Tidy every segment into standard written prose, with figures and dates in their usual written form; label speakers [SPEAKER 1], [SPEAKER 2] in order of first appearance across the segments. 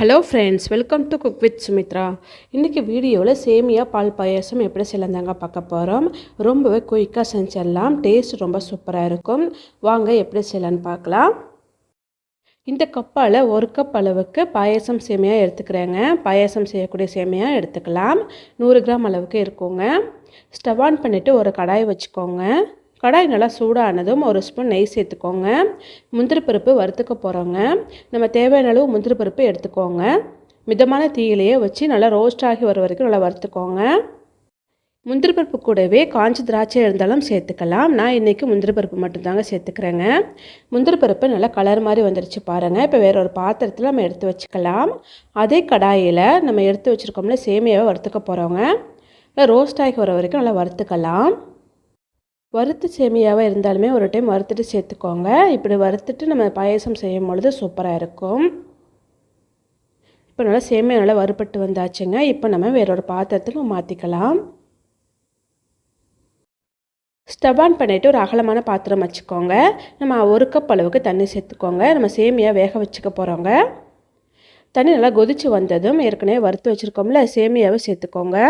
[SPEAKER 1] Hello friends, welcome to cook with Sumitra. இன்றைக்கி வீடியோவில் சேமியா பால் பாயாசம் எப்படி செய்யலாந்தாங்க பார்க்க போகிறோம். ரொம்பவே குயிக்காக செஞ்சிடலாம். டேஸ்ட் ரொம்ப சூப்பராக இருக்கும். வாங்க எப்படி செய்யலான்னு பார்க்கலாம். இந்த கப்பால் 1 கப் அளவுக்கு பாயாசம் சேமியா எடுத்துக்கிறேங்க. பாயாசம் செய்யக்கூடிய சேமியா எடுத்துக்கலாம். 100 கிராம் அளவுக்கு இருக்குங்க. ஸ்டவ் ஆன் பண்ணிவிட்டு ஒரு கடாய் வச்சுக்கோங்க. கடாய் நல்லா சூடானதும் 1 ஸ்பூன் நெய் சேர்த்துக்கோங்க. முந்திரி பருப்பு வறுத்துக்க போகிறோங்க. நம்ம தேவையான அளவு முந்திரி பருப்பு எடுத்துக்கோங்க. மிதமான தீயிலேயே வச்சு நல்லா ரோஸ்ட் ஆகி வர வரைக்கும் நல்லா வறுத்துக்கோங்க. முந்திரி பருப்பு கூடவே காஞ்ச திராட்சை இருந்தாலும் சேர்த்துக்கலாம். நான் இன்றைக்கி முந்திரி பருப்பு மட்டும்தாங்க சேர்த்துக்கிறேங்க. முந்திரி பருப்பு நல்லா கலர் மாதிரி வந்துருச்சு பாருங்கள். இப்போ வேறு ஒரு பாத்திரத்தில் நம்ம எடுத்து வச்சுக்கலாம். அதே கடாயில் நம்ம எடுத்து வச்சுருக்கோம்ல சேமியாவை வறுத்துக்க போகிறோங்க. நல்லா ரோஸ்ட் ஆகி வர வரைக்கும் நல்லா வறுத்துக்கலாம். வறுத்து சேமியாவாக இருந்தாலுமே ஒரு டைம் வறுத்துட்டு சேர்த்துக்கோங்க. இப்படி வறுத்துட்டு நம்ம பாயசம் செய்யும் பொழுது சூப்பராக இருக்கும். இப்போ நல்லா சேமியா நல்லா வறுபட்டு வந்தாச்சுங்க. இப்போ நம்ம வேறொரு பாத்திரத்துக்கு மாற்றிக்கலாம். ஸ்டவ் ஆன் பண்ணிவிட்டு ஒரு அகலமான பாத்திரம் வச்சுக்கோங்க. நம்ம 1 கப் அளவுக்கு தண்ணி சேர்த்துக்கோங்க. நம்ம சேமியா வேக வச்சுக்க போகிறோங்க. தண்ணி நல்லா கொதித்து வந்ததும் ஏற்கனவே வறுத்து வச்சுருக்கோம்ல சேமியாவை சேர்த்துக்கோங்க.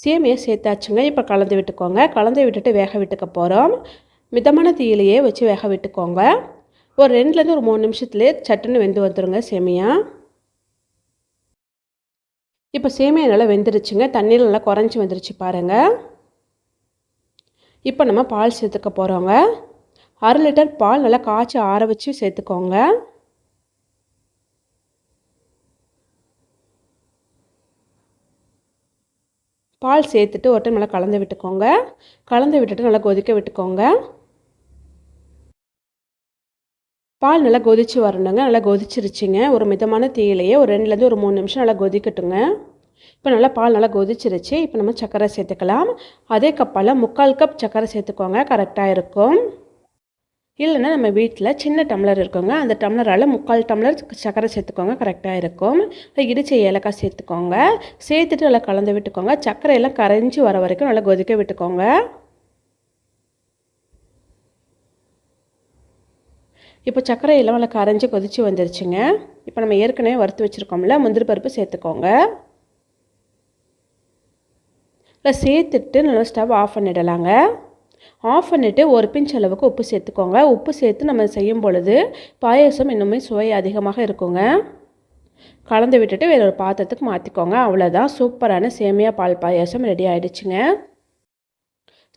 [SPEAKER 1] சேமியா சேர்த்தாச்சுங்க. இப்போ கலந்து விட்டுக்கோங்க. கலந்து விட்டுட்டு வேக விட்டுக்க போகிறோம். மிதமான தீயிலேயே வச்சு வேக விட்டுக்கோங்க. ஒரு 2லேருந்து ஒரு 3 நிமிஷத்துலேயே சட்டுன்னு வெந்து வந்துடுங்க சேமியா. இப்போ சேமியா நல்லா வெந்துருச்சுங்க. தண்ணியில் நல்லா குறைஞ்சி வந்துருச்சு பாருங்கள். இப்போ நம்ம பால் சேர்த்துக்க போகிறோங்க. 1/2 லிட்டர் பால் நல்லா காய்ச்சி ஆற வச்சு சேர்த்துக்கோங்க. பால் சேர்த்துட்டு ஒரு டைம் நல்லா கலந்து விட்டுக்கோங்க. கலந்து விட்டுட்டு நல்லா கொதிக்க விட்டுக்கோங்க. பால் நல்லா கொதித்து வரணுங்க. நல்லா கொதிச்சிருச்சுங்க. ஒரு மிதமான தீயிலேயே ஒரு 2லேருந்து ஒரு 3 நிமிஷம் நல்லா கொதிக்கட்டுங்க. இப்போ நல்லா பால் நல்லா கொதிச்சிருச்சு. இப்போ நம்ம சர்க்கரை சேர்த்துக்கலாம். அதே கப்பால் 3/4 கப் சர்க்கரை சேர்த்துக்கோங்க. கரெக்டாக இருக்கும். இல்லைன்னா நம்ம வீட்டில் சின்ன டம்ளர் இருக்குங்க. அந்த டம்ளரால் 3/4 டம்ளர் சர்க்கரை சேர்த்துக்கோங்க. கரெக்டாக இருக்கும். இடித்த ஏலக்காய் சேர்த்துக்கோங்க. சேர்த்துட்டு நல்லா கலந்து விட்டுக்கோங்க. சர்க்கரையெல்லாம் கரைஞ்சி வர வரைக்கும் நல்லா கொதிக்க விட்டுக்கோங்க. இப்போ சர்க்கரையெல்லாம் நல்லா கரைஞ்சி கொதித்து வந்துருச்சுங்க. இப்போ நம்ம ஏற்கனவே வறுத்து வச்சுருக்கோம்ல முந்திரி பருப்பு சேர்த்துக்கோங்க. இல்லை சேர்த்துட்டு நல்லா ஸ்டவ் ஆஃப் பண்ணிடலாங்க. ஆஃப் பண்ணிவிட்டு ஒரு பிஞ்ச் அளவுக்கு உப்பு சேர்த்துக்கோங்க. உப்பு சேர்த்து நம்ம செய்யும் பொழுது பாயசம் இன்னுமே சுவை அதிகமாக இருக்குங்க. கலந்து விட்டுட்டு வேறு ஒரு பாத்திரத்துக்கு மாற்றிக்கோங்க. அவ்வளோதான், சூப்பரான சேமியா பால் பாயாசம் ரெடி ஆகிடுச்சுங்க.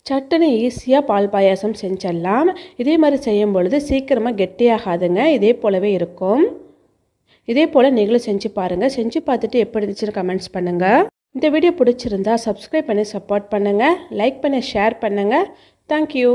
[SPEAKER 1] சட்டுன்னு ஈஸியாக பால் பாயாசம் செஞ்சிடலாம். இதே மாதிரி செய்யும் பொழுது சீக்கிரமாக கெட்டியாகாதுங்க. இதே போலவே இருக்கும். இதே போல் நீங்களும் செஞ்சு பாருங்கள். செஞ்சு பார்த்துட்டு எப்படி இருந்துச்சுன்னு கமெண்ட்ஸ் பண்ணுங்கள். இந்த வீடியோ பிடிச்சிருந்தா சப்ஸ்கிரைப் பண்ணி சப்போர்ட் பண்ணுங்கள். லைக் பண்ணி ஷேர் பண்ணுங்கள். Thank you.